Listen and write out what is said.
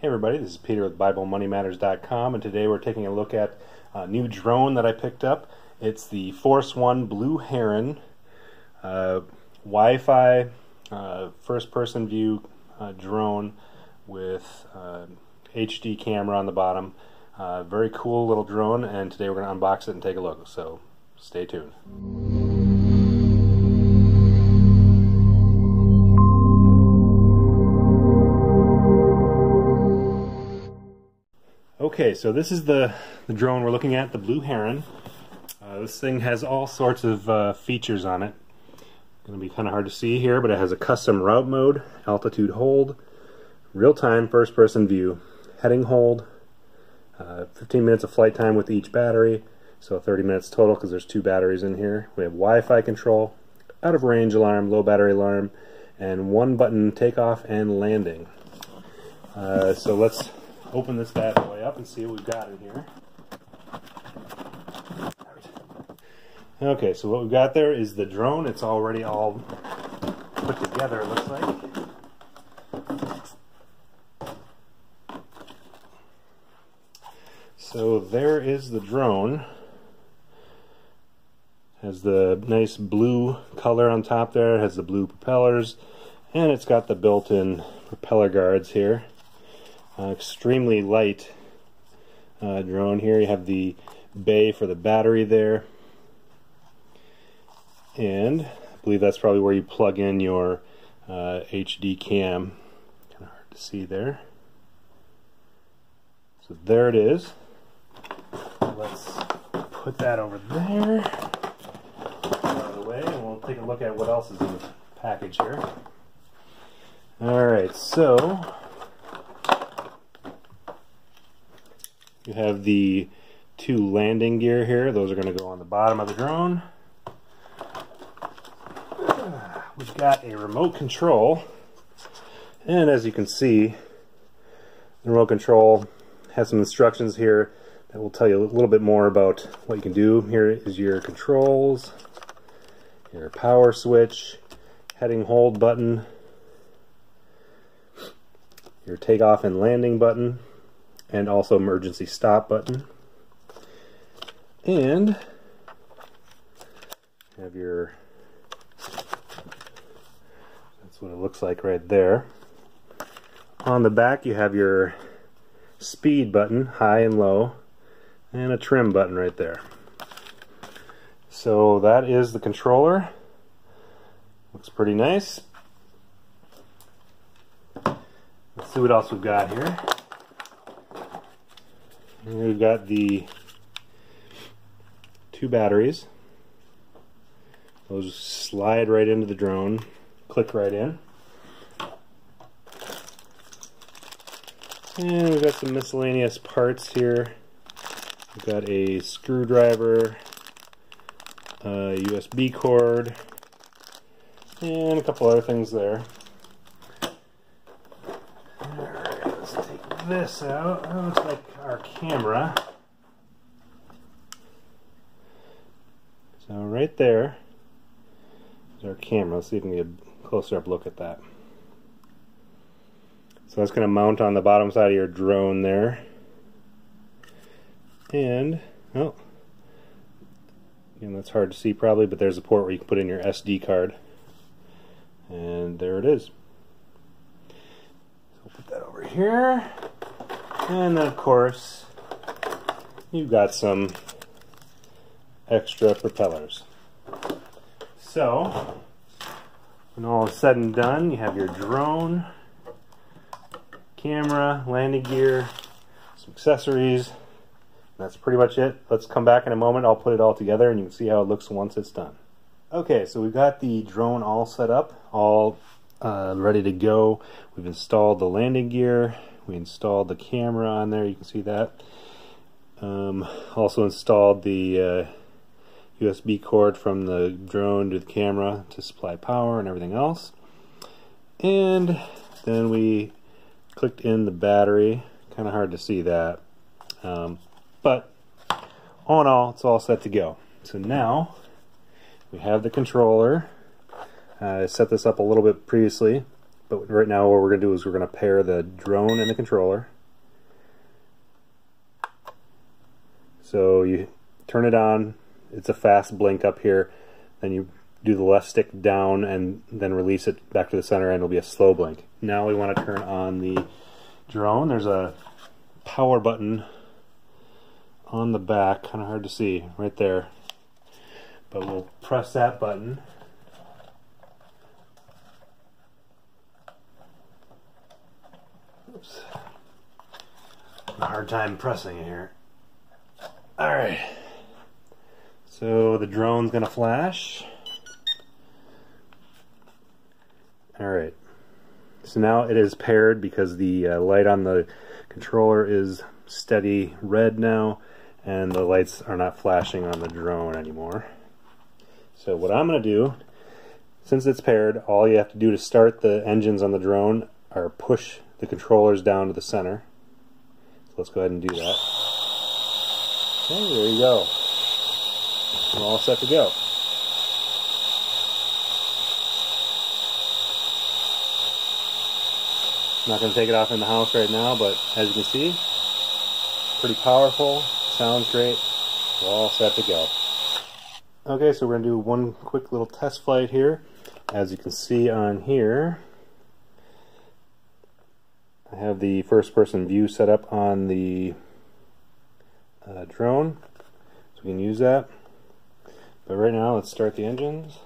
Hey everybody, this is Peter with BibleMoneyMatters.com, and today we're taking a look at a new drone that I picked up. It's the Force1 Blue Heron Wi-Fi first-person view drone with HD camera on the bottom. Very cool little drone, and today we're going to unbox it and take a look, so stay tuned. Okay, so this is the drone we're looking at, the Blue Heron. This thing has all sorts of features on it. Going to be kind of hard to see here, but it has a custom route mode, altitude hold, real-time first-person view, heading hold, 15 minutes of flight time with each battery, so 30 minutes total because there's 2 batteries in here. We have Wi-Fi control, out-of-range alarm, low battery alarm, and 1-button takeoff and landing. So let's open this bad boy up and see what we've got in here. Okay, so what we've got there is the drone. It's already all put together, it looks like. So there is the drone. Has the nice blue color on top there, it has the blue propellers, and it's got the built-in propeller guards here. Extremely light drone here. You have the bay for the battery there, and I believe that's probably where you plug in your HD cam. Kind of hard to see there. So there it is. Let's put that over there out of the way, and we'll take a look at what else is in the package here. Alright, so you have the 2 landing gear here. Those are going to go on the bottom of the drone. We've got a remote control, and as you can see, the remote control has some instructions here that will tell you a little bit more about what you can do. Here is your controls, your power switch, heading hold button, your takeoff and landing button, and also emergency stop button. And you have your, that's what it looks like right there. On the back you have your speed button, high and low, and a trim button right there. So that is the controller. Looks pretty nice. Let's see what else we've got here. And we've got the 2 batteries. Those slide right into the drone, click right in. And we've got some miscellaneous parts here. We've got a screwdriver, a USB cord, and a couple other things there. Alright, let's take this out. That looks like our camera. So right there is our camera. Let's see if we can get a closer up look at that. So that's going to mount on the bottom side of your drone there. And, oh, again, that's hard to see probably, but there's a port where you can put in your SD card. And there it is. So we'll put that over here. And then, of course, you've got some extra propellers. So, when all is said and done, you have your drone, camera, landing gear, some accessories. That's pretty much it. Let's come back in a moment. I'll put it all together and you can see how it looks once it's done. Okay, so we've got the drone all set up, all ready to go. We've installed the landing gear. We installed the camera on there. You can see that. Also installed the USB cord from the drone to the camera to supply power and everything else. And then we clicked in the battery. Kind of hard to see that. But all in all, it's all set to go. So now we have the controller. I set this up a little bit previously, But right now what we're going to do is we're going to pair the drone and the controller. So you turn it on, it's a fast blink up here, then you do the left stick down and then release it back to the center and it'll be a slow blink. Now we want to turn on the drone. There's a power button on the back, kind of hard to see right there, but we'll press that button. Oops. A hard time pressing it here. Alright, so the drone's gonna flash. Alright, so now it is paired because the light on the controller is steady red now, and the lights are not flashing on the drone anymore. So what I'm going to do, since it's paired, all you have to do to start the engines on the drone are push the controllers down to the center. So let's go ahead and do that. Okay, there you go. We're all set to go. I'm not going to take it off in the house right now, but as you can see, pretty powerful, sounds great, we're all set to go. Okay, so we're going to do one quick little test flight here. As you can see on here, I have the first person view set up on the drone, so we can use that. But right now, let's start the engines.